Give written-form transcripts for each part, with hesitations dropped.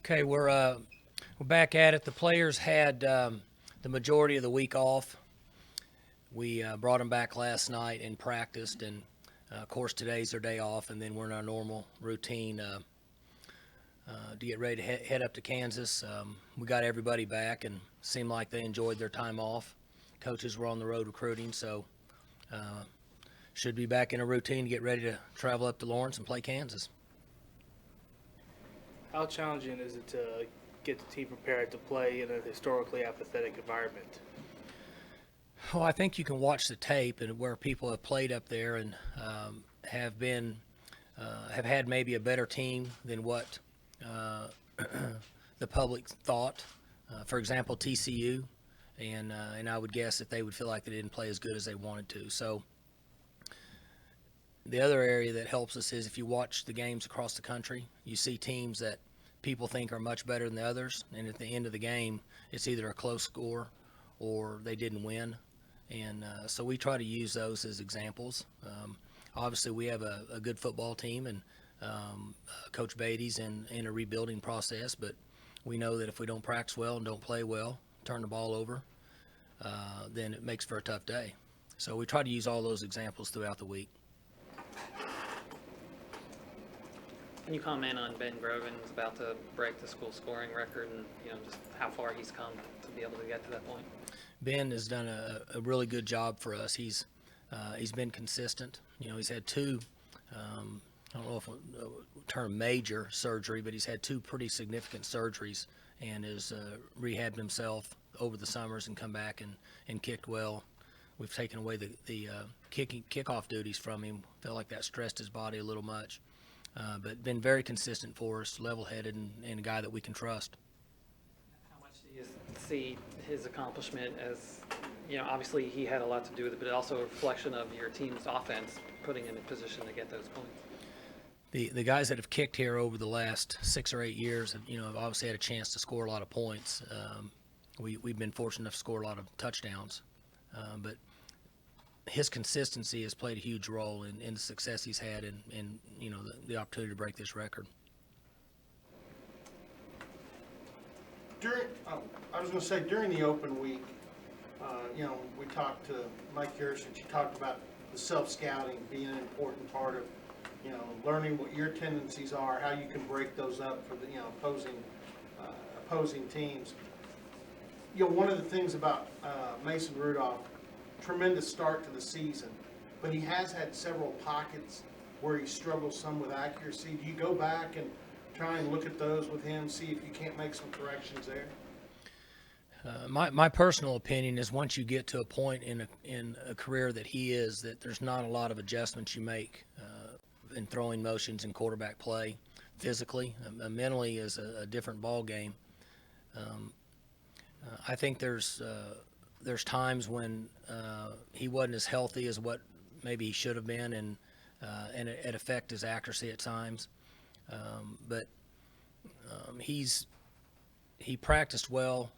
Okay, we're back at it. The players had the majority of the week off. We brought them back last night and practiced, and of course today's their day off, and then we're in our normal routine to get ready to head up to Kansas. We got everybody back, and seemed like they enjoyed their time off. Coaches were on the road recruiting, so should be back in a routine to get ready to travel up to Lawrence and play Kansas. How challenging is it to get the team prepared to play in a historically apathetic environment? Well, I think you can watch the tape and where people have played up there and have been have had maybe a better team than what the public thought. For example, TCU, and I would guess that they would feel like they didn't play as good as they wanted to. So the other area that helps us is if you watch the games across the country, you see teams that people think are much better than the others, and at the end of the game, it's either a close score or they didn't win. And so we try to use those as examples. Obviously, we have a good football team, and Coach Beatty's in a rebuilding process, but we know that if we don't practice well and don't play well, turn the ball over, then it makes for a tough day. So we try to use all those examples throughout the week. Can you comment on Ben Grogan's about to break the school scoring record and just how far he's come to be able to get to that point? Ben has done a really good job for us. He's been consistent. He's had two. I don't know if term major surgery, but he's had two pretty significant surgeries and has rehabbed himself over the summers and come back and kicked well. We've taken away the kickoff duties from him. Felt like that stressed his body a little much. But been very consistent for us, level-headed, and a guy that we can trust. How much do you see his accomplishment as, obviously he had a lot to do with it, but also a reflection of your team's offense putting him in position to get those points? The guys that have kicked here over the last 6 or 8 years have obviously had a chance to score a lot of points. We've been fortunate enough to score a lot of touchdowns. But his consistency has played a huge role in the success he's had and the opportunity to break this record. During the open week, we talked to Mike Harrison. She talked about the self-scouting being an important part of, learning what your tendencies are, how you can break those up for the, opposing teams. One of the things about Mason Rudolph, tremendous start to the season, but he has had several pockets where he struggles some with accuracy. Do you go back and try and look at those with him, see if you can't make some corrections there? My personal opinion is once you get to a point in a career that he is, that there's not a lot of adjustments you make in throwing motions and quarterback play. Physically, mentally is a different ball game. I think there's times when he wasn't as healthy as what maybe he should have been, and it affect his accuracy at times. But he practiced well.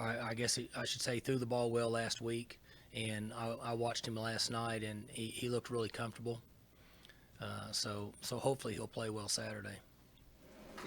I guess I should say threw the ball well last week, and I watched him last night, and he looked really comfortable. So hopefully he'll play well Saturday.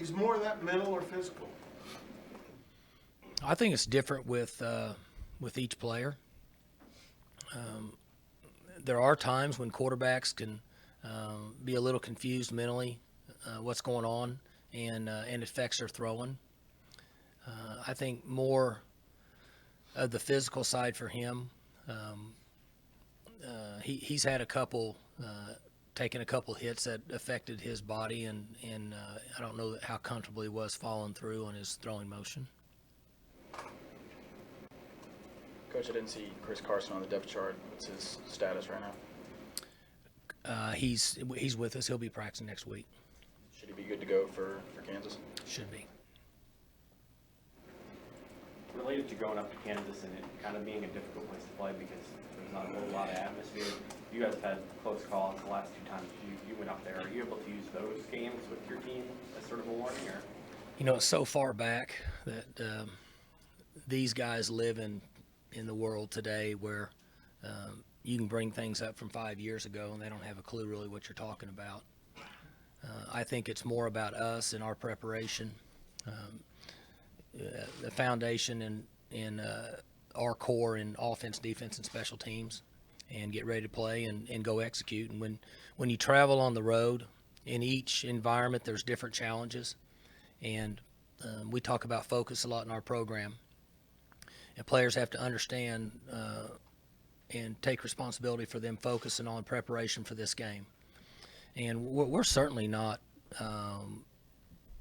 Is more of that mental or physical? I think it's different with each player. There are times when quarterbacks can be a little confused mentally, what's going on, and it affects their throwing. I think more of the physical side for him. He's had taken a couple hits that affected his body, and I don't know how comfortable he was following through on his throwing motion. Coach, I didn't see Chris Carson on the depth chart. What's his status right now? He's with us. He'll be practicing next week. Should he be good to go for Kansas? Should be. Related to going up to Kansas and it kind of being a difficult place to play because there's not a whole lot of atmosphere, you guys have had close calls the last 2 times you went up there. Are you able to use those games with your team as sort of a warning? Or? It's so far back that these guys live in the world today where you can bring things up from 5 years ago and they don't have a clue really what you're talking about. I think it's more about us and our preparation, the foundation in our core in offense, defense, and special teams, and get ready to play and go execute. And when you travel on the road, in each environment there's different challenges, and we talk about focus a lot in our program. And players have to understand and take responsibility for them focusing on preparation for this game. And we're certainly not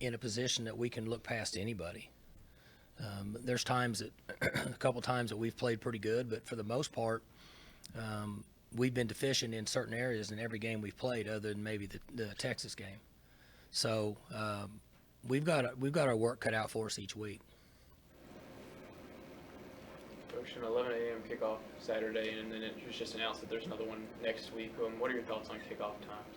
in a position that we can look past anybody. There's times that a couple times that we've played pretty good, but for the most part, we've been deficient in certain areas in every game we've played, other than maybe the Texas game. So we've got our work cut out for us each week. Coach, an 11 a.m. kickoff Saturday, and then it was just announced that there's another one next week. What are your thoughts on kickoff times?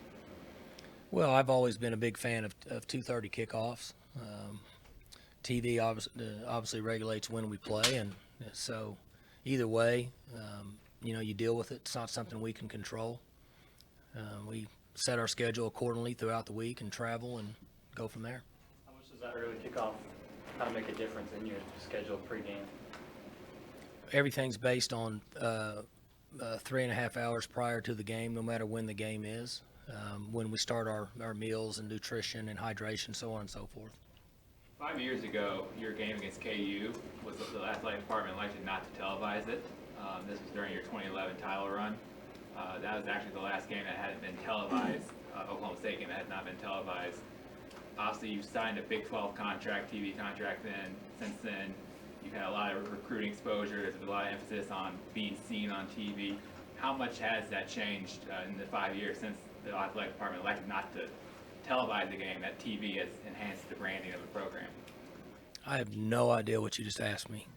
Well, I've always been a big fan of 2:30 kickoffs. TV obviously regulates when we play, and so either way, you deal with it. It's not something we can control. We set our schedule accordingly throughout the week and travel and go from there. How much does that early kickoff kind of make a difference in your schedule pregame? Everything's based on 3.5 hours prior to the game, no matter when the game is, when we start our meals and nutrition and hydration, so on and so forth. 5 years ago, your game against KU was the athletic department elected not to televise it. This was during your 2011 title run. That was actually the last game that hadn't been televised, Oklahoma State game that had not been televised. Obviously, you've signed a Big 12 contract, TV contract since then. You've had a lot of recruiting exposure. There's been a lot of emphasis on being seen on TV. How much has that changed in the 5 years since the athletic department elected not to televise the game, that TV has enhanced the branding of the program? I have no idea what you just asked me.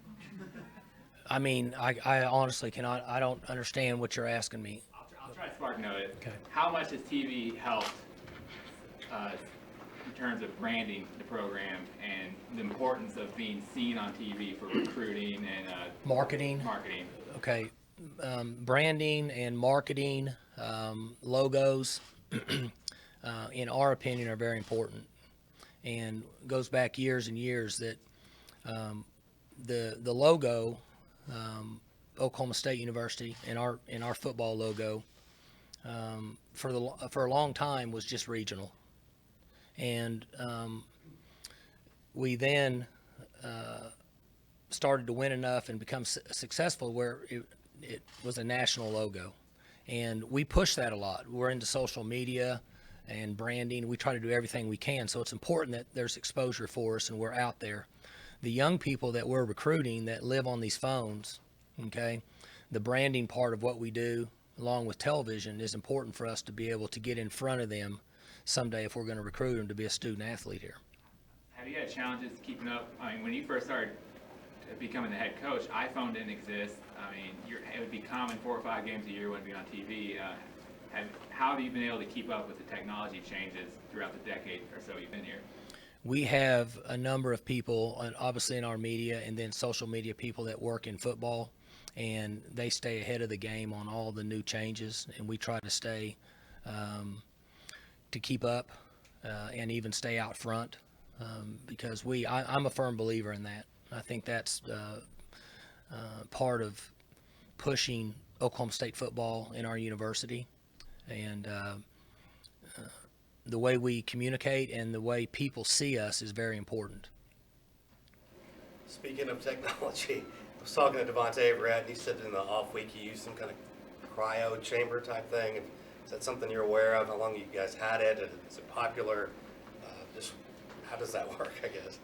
I mean, I honestly cannot. I don't understand what you're asking me. I'll try to spark note it. Okay. How much has TV helped in terms of branding the program and the importance of being seen on TV for recruiting and Marketing. Okay. Branding and marketing, logos, in our opinion, are very important, and goes back years and years that the logo, Oklahoma State University, and our football logo, for a long time was just regional, and we then started to win enough and become successful where it was a national logo, and we push that a lot. We're into social media and branding. We try to do everything we can, so it's important that there's exposure for us and we're out there. The young people that we're recruiting that live on these phones, okay, the branding part of what we do along with television is important for us to be able to get in front of them someday if we're going to recruit them to be a student athlete here. Have you had challenges keeping up? I mean, when you first started becoming the head coach, iPhone didn't exist. I mean, it would be common 4 or 5 games a year wouldn't be on TV. How have you been able to keep up with the technology changes throughout the decade or so you've been here? We have a number of people, obviously in our media, and then social media people that work in football, and they stay ahead of the game on all the new changes, and we try to stay to keep up and even stay out front because I'm a firm believer in that. I think that's part of pushing Oklahoma State football in our university, and the way we communicate and the way people see us is very important. Speaking of technology, I was talking to Devontae Everett, and he said in the off week he used some kind of cryo chamber type thing. And is that something you're aware of? How long you guys had it? Is it popular? Just how does that work, I guess?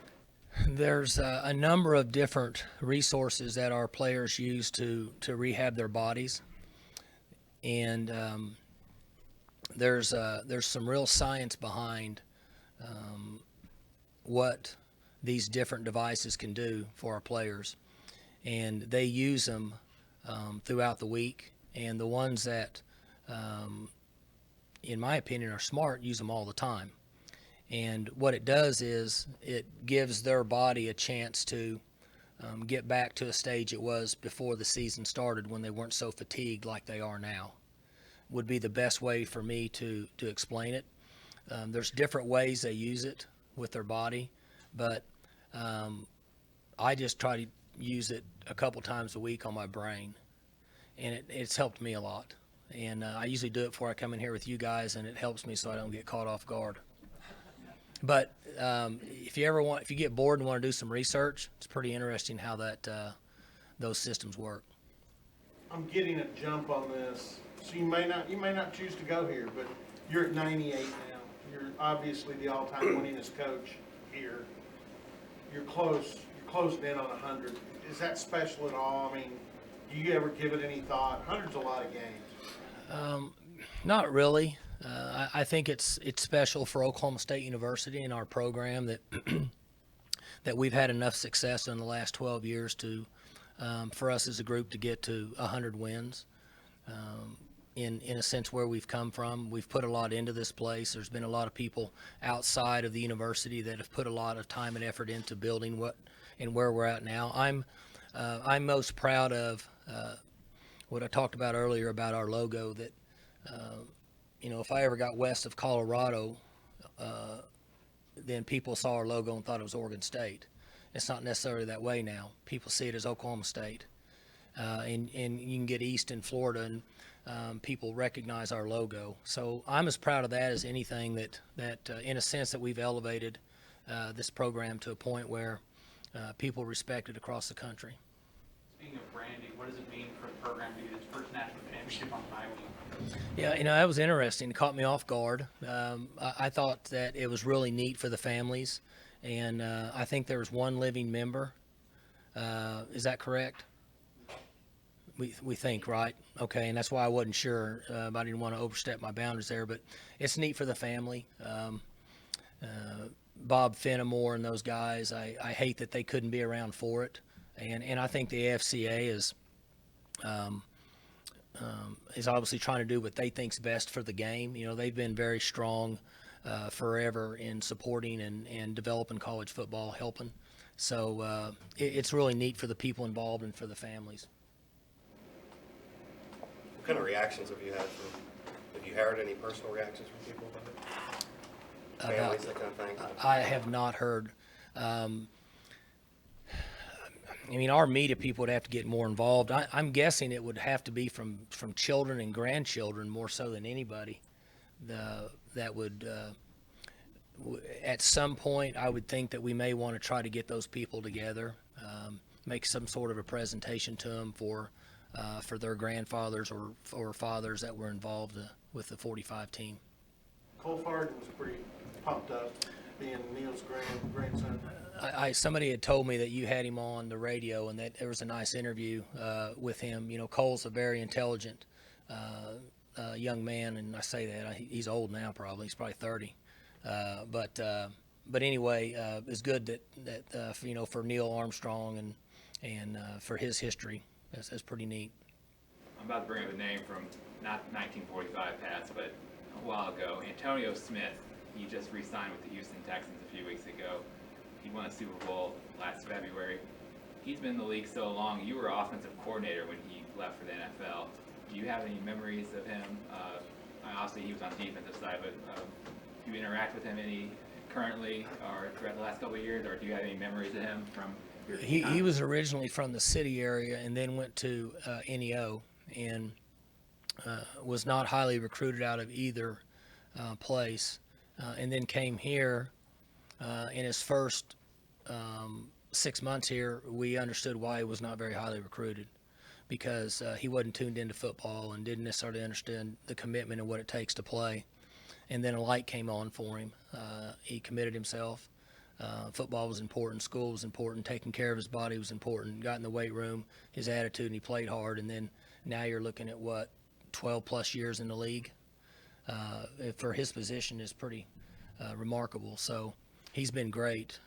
There's a number of different resources that our players use to rehab their bodies, and there's some real science behind what these different devices can do for our players, and they use them throughout the week, and the ones that in my opinion are smart use them all the time. And what it does is it gives their body a chance to get back to a stage it was before the season started, when they weren't so fatigued like they are now. Would be the best way for me to explain it. There's different ways they use it with their body, but I just try to use it a couple times a week on my brain, and it's helped me a lot. And I usually do it before I come in here with you guys, and it helps me so I don't get caught off guard. But if you get bored and want to do some research, it's pretty interesting how those systems work. I'm getting a jump on this, so you may not choose to go here, but you're at 98 now. You're obviously the all-time winningest coach here. You're closing in on 100. Is that special at all? I mean, do you ever give it any thought? 100's a lot of games. Not really. I think it's special for Oklahoma State University and our program that that we've had enough success in the last 12 years to for us as a group to get to 100 wins. In a sense, where we've come from, we've put a lot into this place. There's been a lot of people outside of the university that have put a lot of time and effort into building where we're at now. I'm most proud of what I talked about earlier about our logo. That if I ever got west of Colorado, then people saw our logo and thought it was Oregon State. It's not necessarily that way now. People see it as Oklahoma State. And you can get east in Florida and people recognize our logo. So I'm as proud of that as anything that in a sense that we've elevated this program to a point where people respect it across the country. Speaking of branding, what does it mean for the program to get its first national championship on bye week? Yeah, that was interesting. It caught me off guard. I thought that it was really neat for the families, and I think there was one living member. Is that correct? We think, right? Okay, and that's why I wasn't sure. I didn't want to overstep my boundaries there, but it's neat for the family. Bob Fenimore and those guys, I hate that they couldn't be around for it. And I think the AFCA is obviously trying to do what they think's best for the game. They've been very strong forever in supporting and developing college football, helping. So it's really neat for the people involved and for the families. What kind of reactions have you had have you heard any personal reactions from people about it? Families, that kind of thing? I have not heard. Our media people would have to get more involved. I'm guessing it would have to be from children and grandchildren more so than anybody. That would, at some point, I would think that we may want to try to get those people together, make some sort of a presentation to them for their grandfathers or fathers that were involved with the 45 team. Cole Farden was pretty pumped up, being Neil's grandson. Somebody had told me that you had him on the radio and that there was a nice interview with him. Cole's a very intelligent young man, and I say that he's old now, probably he's probably 30. But anyway, it's good that for Neil Armstrong and for his history, that's pretty neat. I'm about to bring up a name from not 1945 Pats, but a while ago. Antonio Smith. He just re-signed with the Houston Texans a few weeks ago. He won a Super Bowl last February. He's been in the league so long. You were offensive coordinator when he left for the NFL. Do you have any memories of him? Obviously, he was on the defensive side, but do you interact with him any currently or throughout the last couple of years, or do you have any memories of him from your time? He was originally from the city area and then went to NEO and was not highly recruited out of either place. And then came here. In his first 6 months here, we understood why he was not very highly recruited, because he wasn't tuned into football and didn't necessarily understand the commitment and what it takes to play. And then a light came on for him. He committed himself. Football was important. School was important. Taking care of his body was important. Got in the weight room, his attitude, and he played hard. And then now you're looking at, 12-plus years in the league? For his position is pretty remarkable. So he's been great.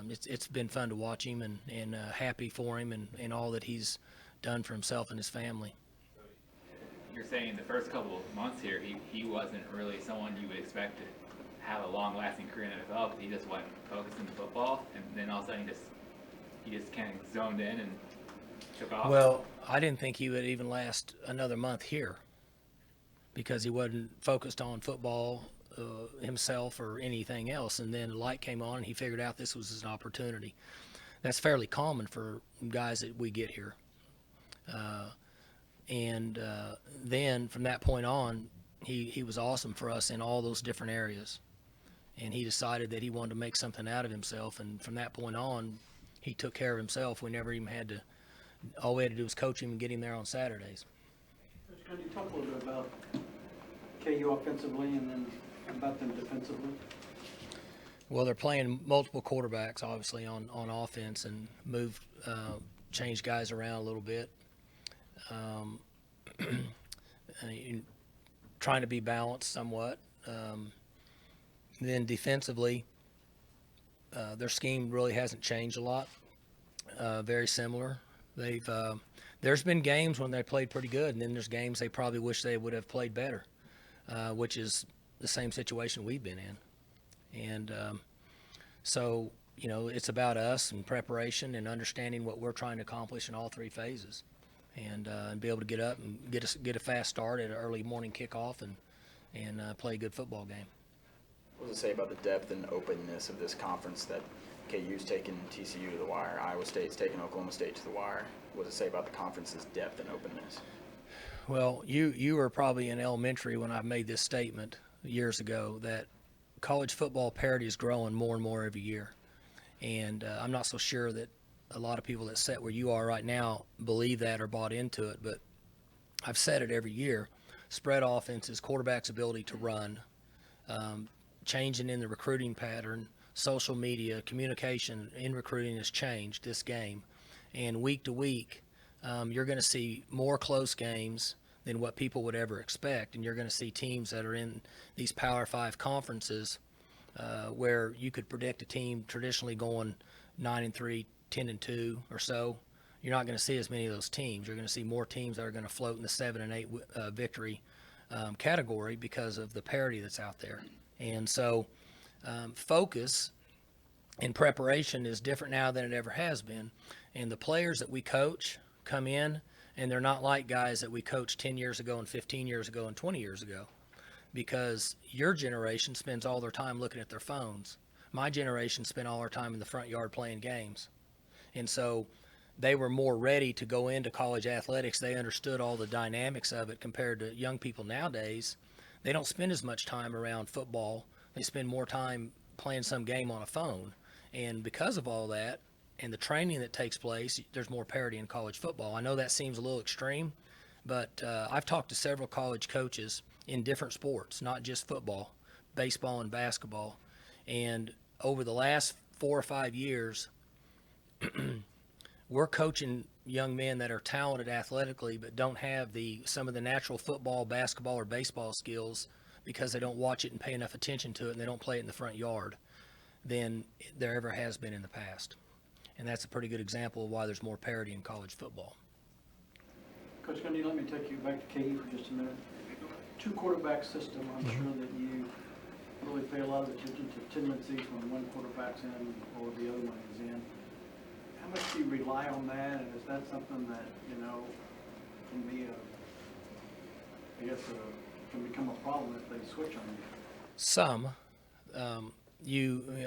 It's been fun to watch him and happy for him and all that he's done for himself and his family. You're saying the first couple of months here, he wasn't really someone you would expect to have a long-lasting career in the NFL because he just wasn't focused in football, and then all of a sudden he just kind of zoned in and took off. Well, I didn't think he would even last another month here, because he wasn't focused on football himself or anything else. And then the light came on, and he figured out this was an opportunity. That's fairly common for guys that we get here. Then from that point on, he was awesome for us in all those different areas. And he decided that he wanted to make something out of himself. And from that point on, he took care of himself. We never even had to, all we had to do was coach him and get him there on Saturdays. Coach, can you talk a little bit about KU offensively and then about them defensively? Well, they're playing multiple quarterbacks, obviously, on offense, and change guys around a little bit. Trying to be balanced somewhat. Then defensively, their scheme really hasn't changed a lot. Very similar. There's been games when they played pretty good, and then there's games they probably wish they would have played better, which is the same situation we've been in. And so, it's about us and preparation and understanding what we're trying to accomplish in all three phases, and be able to get up and get a fast start at an early morning kickoff and play a good football game. What does it say about the depth and openness of this conference that KU's taken TCU to the wire, Iowa State's taken Oklahoma State to the wire? What does it say about the conference's depth and openness? Well, you were probably in elementary when I made this statement years ago that college football parity is growing more and more every year. And I'm not so sure that a lot of people that sit where you are right now believe that or bought into it, but I've said it every year. Spread offenses, quarterback's ability to run, changing in the recruiting pattern, social media, communication in recruiting has changed this game. And week to week, you're going to see more close games than what people would ever expect. And you're going to see teams that are in these Power 5 conferences where you could predict a team traditionally going 9-3, 10-2 or so. You're not going to see as many of those teams. You're going to see more teams that are going to float in the 7 and 8 victory category because of the parity that's out there. And so focus and preparation is different now than it ever has been. And the players that we coach come in, and they're not like guys that we coached 10 years ago and 15 years ago and 20 years ago, because your generation spends all their time looking at their phones. My generation spent all our time in the front yard playing games. And so they were more ready to go into college athletics. They understood all the dynamics of it compared to young people nowadays. They don't spend as much time around football. They spend more time playing some game on a phone. And because of all that and the training that takes place, there's more parity in college football. I know that seems a little extreme, but I've talked to several college coaches in different sports, not just football, baseball and basketball. And over the last 4 or 5 years, we're coaching young men that are talented athletically but don't have some of the natural football, basketball, or baseball skills because they don't watch it and pay enough attention to it, and they don't play it in the front yard than there ever has been in the past. And that's a pretty good example of why there's more parity in college football. Coach Gundy, let me take you back to KU for just a minute. 2 quarterback system, I'm sure that you really pay a lot of attention to tendencies when one quarterback's in or the other one is in. How much do you rely on that, and is that something that, can be can become a problem if they switch on you? Some.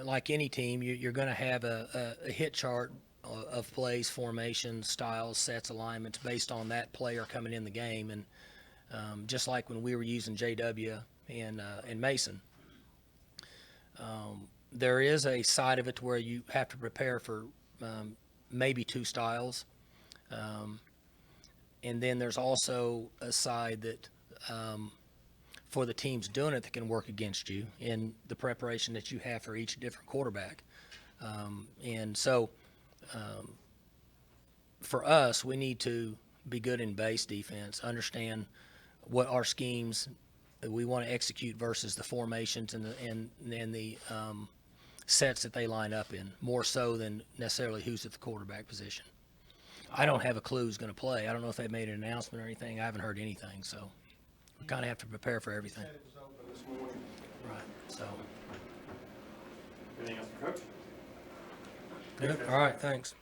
Like any team, you're going to have a hit chart of plays, formations, styles, sets, alignments based on that player coming in the game. And just like when we were using JW and Mason, there is a side of it to where you have to prepare for maybe 2 styles. And then there's also a side that for the teams doing it that can work against you in the preparation that you have for each different quarterback. And so for us, we need to be good in base defense, understand what our schemes that we want to execute versus the formations and the sets that they line up in, more so than necessarily who's at the quarterback position. I don't have a clue who's going to play. I don't know if they made an announcement or anything. I haven't heard anything, so we kind of have to prepare for everything. Right, so. Anything else for Coach? Good. All right, thanks.